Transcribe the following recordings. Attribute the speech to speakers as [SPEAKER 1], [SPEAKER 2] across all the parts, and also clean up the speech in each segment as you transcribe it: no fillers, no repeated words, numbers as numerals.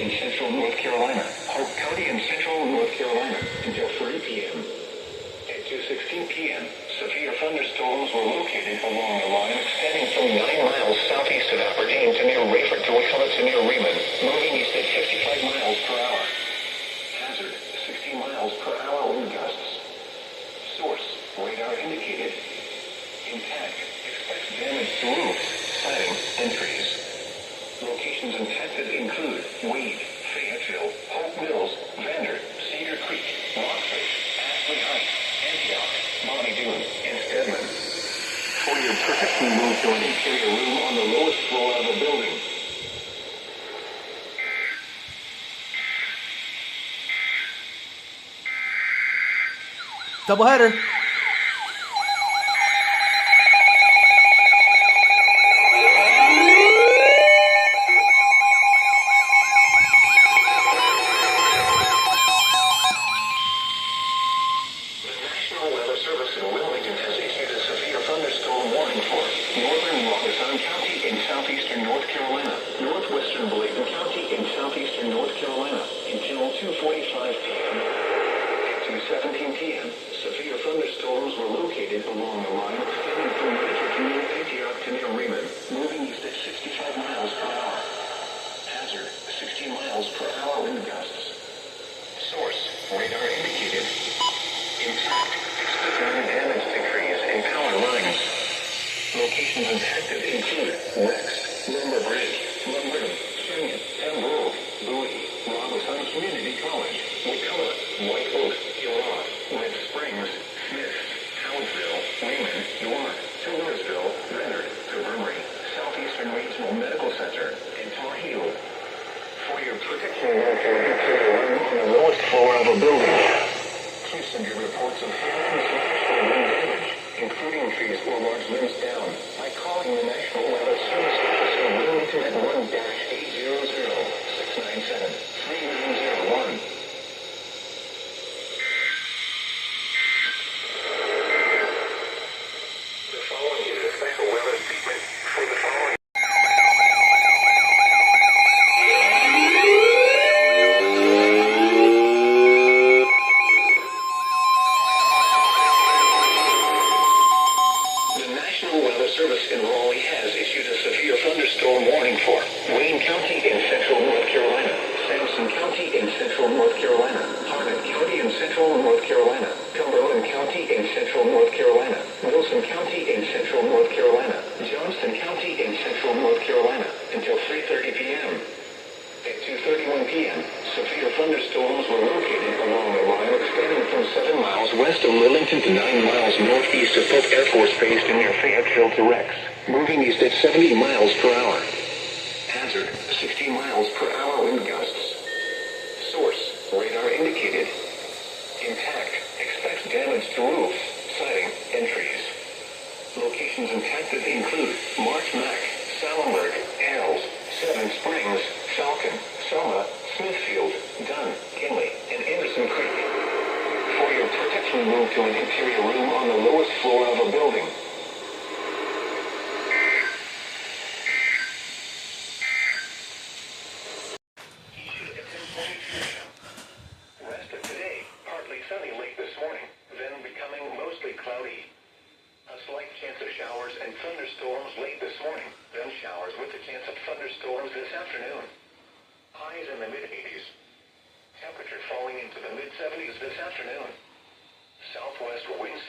[SPEAKER 1] in central North Carolina, Hope County in central North Carolina, until 3 p.m. At 2:16 p.m., severe thunderstorms were located along a line extending from 9 miles southeast of Aberdeen to near Rayford to Wicklow to near Reman, moving east at 55 miles per hour. Hazard, 60 miles per hour wind gusts. Source, radar indicated. Impact, expect damage to roofs, siding, and trees. Locations impacted include Wade, Fayetteville, Hope Mills, Vander, Cedar Creek, Rockfish, Ashley Heights, Antioch, Bonnie Doon, and Stedman. For your protection, move to an interior room on the lowest floor of a building.
[SPEAKER 2] Doubleheader.
[SPEAKER 1] Southeastern North Carolina, northwestern Bladen County in southeastern North Carolina until 2:45 p.m. At 2:17 p.m., severe thunderstorms were located along the line extending from Rayford to near Antioch to near Reman, moving east at 65 miles per hour. Hazard, 60 miles per hour wind gusts. Source, radar indicated. Impact, expect damage to trees and power lines. Locations impacted include Rex, Lumber Bridge, Lumberton, Canyon, Pembroke, Bowie, Robeson Community College, Wakulla, White Oak, Gilroy, Red Springs, Smith, Howardville, Raymond, Dormer, Taylorsville, Leonard, Tubermory, Southeastern Regional Medical Center, and Tar Heel. For your protection, on the lowest floor of a building. Please send your reports of hail and wind damage, including trees or large limbs down, by calling the National Weather Service Office in Wilmington at 1-800-697-3901. The following is a special weather statement for the following. Service in Raleigh has issued a severe thunderstorm warning for Wayne County in central North Carolina, Sampson County in central North Carolina, Harnett County in central North Carolina, Cumberland County in central North Carolina, Wilson County in central North Carolina, Johnston County in central North Carolina, until 3:30 p.m. At 2:31 p.m., severe thunderstorms were located along the line extending from 7 miles west of Lillington to 9 miles northeast of Polk Air Force Base to near Fayetteville to Rex, moving east at 70 miles per hour. Hazard, 60 miles per hour wind gusts. Source, radar indicated. Impact, expect damage to roofs, siding, and trees. Locations impacted include March Mac, Sallenberg, Hales, Seven Springs, Falcon, Selma, Smithfield, Dunn, Kinley, and Anderson Creek. For your protection, move to an interior room on the lowest floor of a building. Rest of today, partly sunny late this morning, then becoming mostly cloudy. A slight chance of showers and thunderstorms late this morning, then showers with a chance of thunderstorms this afternoon. Highs in the mid-80s. Temperature falling into the mid-70s this afternoon. Southwest winds.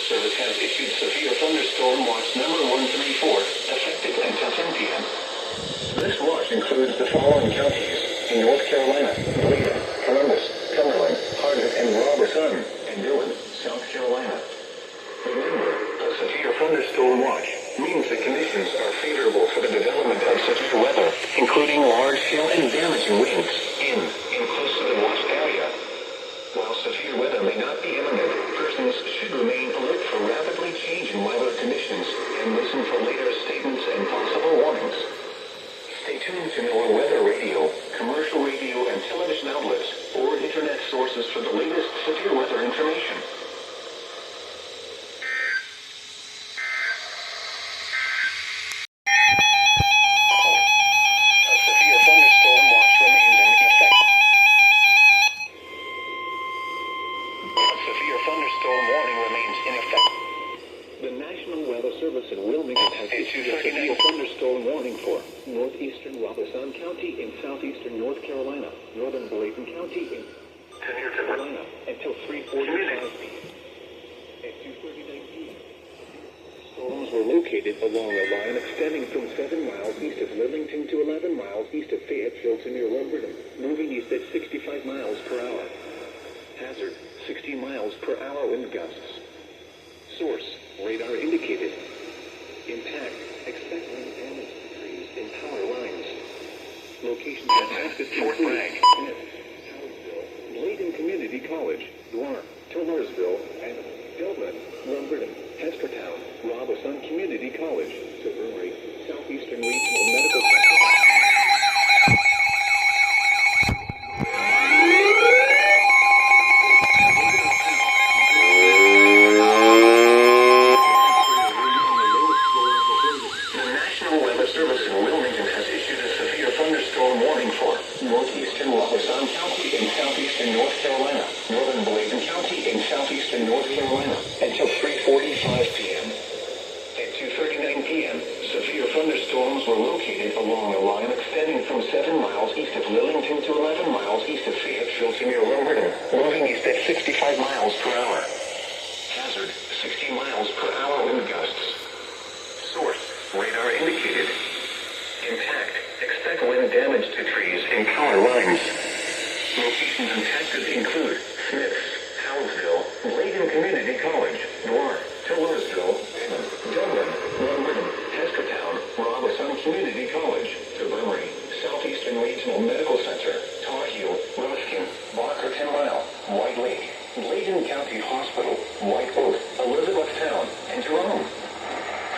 [SPEAKER 1] Service has issued severe thunderstorm watch number 134, effective until 10 p.m. This watch includes the following counties in North Carolina: Bladen, Columbus, Cumberland, Harnett, and Robeson, and Dillon, South Carolina. Remember, a severe thunderstorm watch means the conditions are favorable for the development of severe weather, including large hail and damaging winds in and close to the watch area. While severe weather may not be imminent, persons should remain alert for rapidly changing weather conditions and listen for later statements and possible warnings. to NOAA weather radio, commercial radio and television outlets, or internet sources for the latest severe weather information. A severe thunderstorm watch remains in effect. A severe thunderstorm warning remains in effect. The National Weather Service in Wilmington has issued a severe thunderstorm warning for northeastern Robeson County in southeastern North Carolina, northern Bladen County in North Carolina, until 3:45 p.m. At 2:39 p.m. Storms were located along a line extending from 7 miles east of Lillington to 11 miles east of Fayetteville to near Lumberton, moving east at 65 miles per hour. Hazard, 60 miles per hour wind gusts. Source, radar indicated. Impact, expect wind damage to trees and power lines. Locations at Texas include Smith, Townsville, Bladen Community College, Dwarf, Taylorsville, and Dublin, Lumberton, Hestertown, Robeson Community College, Taveri, Southeastern Regional Medical Center. Northeastern Robeson County in southeastern North Carolina, northern Bladen County in southeastern North Carolina, until 3:45 p.m. At 2:39 p.m., severe thunderstorms were located along a line extending from 7 miles east of Lillington to 11 miles east of Fayetteville to near Lumberton, moving east at 65 miles per hour. Hazard, 60 miles per hour wind gusts. Source, radar indicated. Impact, expect wind damage to trees and power lines. Locations impacted include Smith, Townsville, Bladen Community College, Dwarf, Taylorsville, Dublin, Lumberton, Hestertown, Robeson Community College, Taveri, Southeastern Regional Medical Center, Tar Heel, Ruskin, Barker 10 Mile, White Lake, Bladen County Hospital, White Oak, Elizabethtown, and Jerome.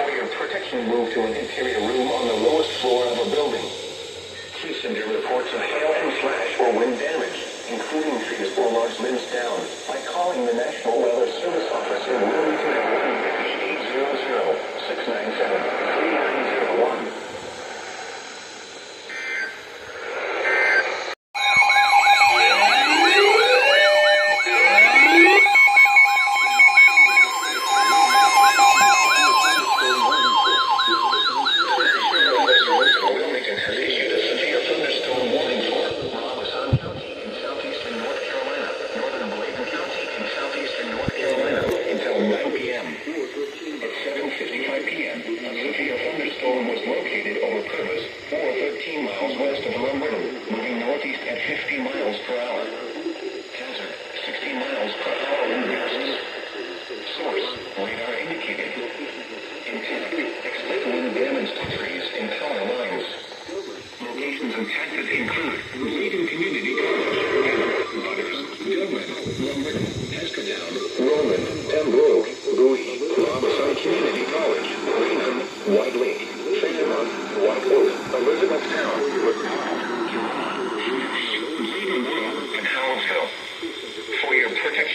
[SPEAKER 1] For your protection, move to an interior room on the lowest floor of a building. Please send your reports of hail and flash or wind damage, including trees or large limbs down, by calling the National Weather Service office in Wilmington at 1-800-697-3901.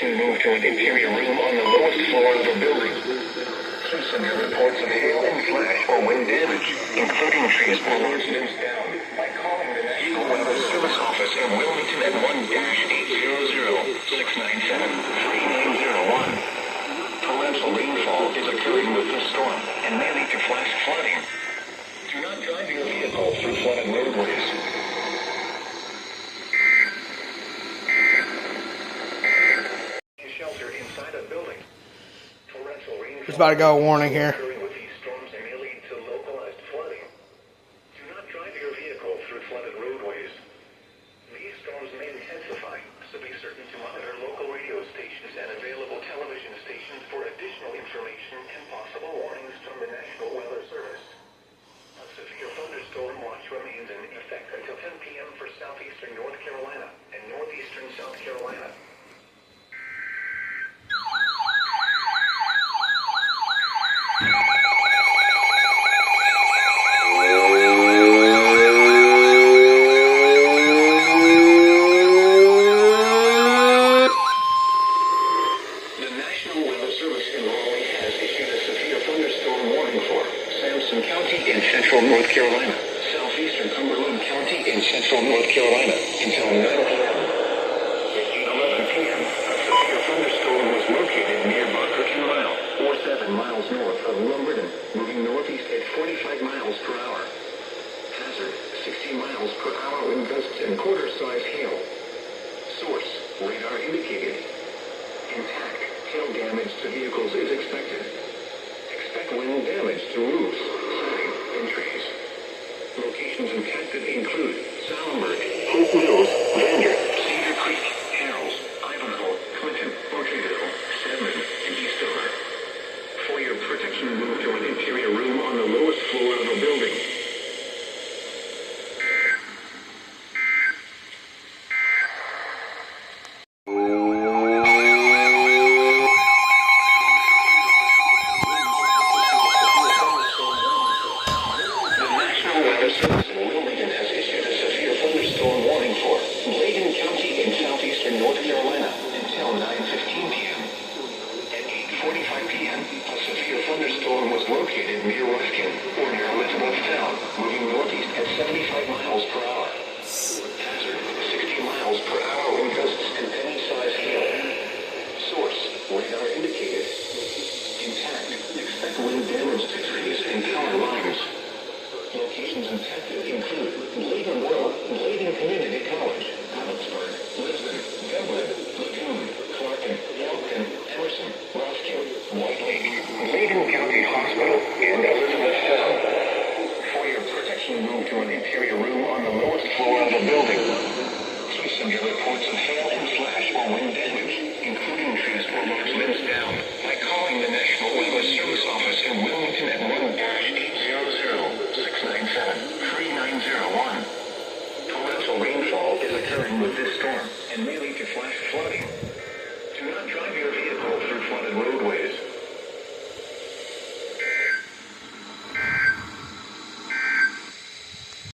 [SPEAKER 1] Move to an interior room on the lowest floor of the building. Please send your reports of hail and flash or wind damage, including trees or large limbs down, by calling the National Weather Service office in Wilmington at 1-800-697-3901. Torrential rainfall is occurring with this storm and may lead to flash flooding. Do not drive your vehicle through flooded roadways.
[SPEAKER 2] There's about to go a warning here.
[SPEAKER 1] With these storms and may lead to localized flooding. Do not drive your vehicle through flooded roadways. These storms may intensify, so be certain to monitor local radio stations and available television stations for additional information and possible warnings from the National Weather Service. A severe thunderstorm watch remains in effect until 10 p.m. for southeastern North Carolina and northeastern South Carolina. Carolina, southeastern Cumberland County in central North Carolina until 9 p.m. At 8:11 p.m., a severe thunderstorm was located near Buckerton Mile, or 7 miles north of Lumberton, moving northeast at 45 miles per hour. Hazard, 60 miles per hour wind gusts and quarter-size hail. Source, radar indicated. Intact, hail damage to vehicles is expected. Expect wind damage to roofs, siding, and trees. Locations impacted include Salenberg, Hope Mills, Vander, Cedar Creek, Harrells, Ivanhoe, Clinton, Orchardville, Stedman, and Eastover. For your protection, move to an interior room on the lowest floor of a building. Service in Wilmington has issued a severe thunderstorm warning for Bladen County in southeastern North Carolina until 9:15 p.m. At 8:45 p.m., a severe thunderstorm was located near Ruskin, or near Elizabethtown, moving northeast at 75 miles per hour. Hazard, 60 miles per hour wind gusts and penny-sized hail. Source, radar indicated. Intact, expect wind damage to trees and power lines. Locations impacted include Bladen World, Bladen Community College, Emmitsburg, Lisbon, Dublin, Lagoon, Clarkin, Elkton, Emerson, Ruskin, White Lake, Bladen County Hospital, and Elizabethtown. For your protection, move to an interior room on the lowest floor of the building. Please send your reports of hail and slash or wind damage, including trees or large limbs down, by calling the National Weather Service Office in Wilmington at 1-800-697-3901. Torrential rainfall is occurring with this storm and may lead to flash flooding. Do not drive your vehicle through flooded roadways.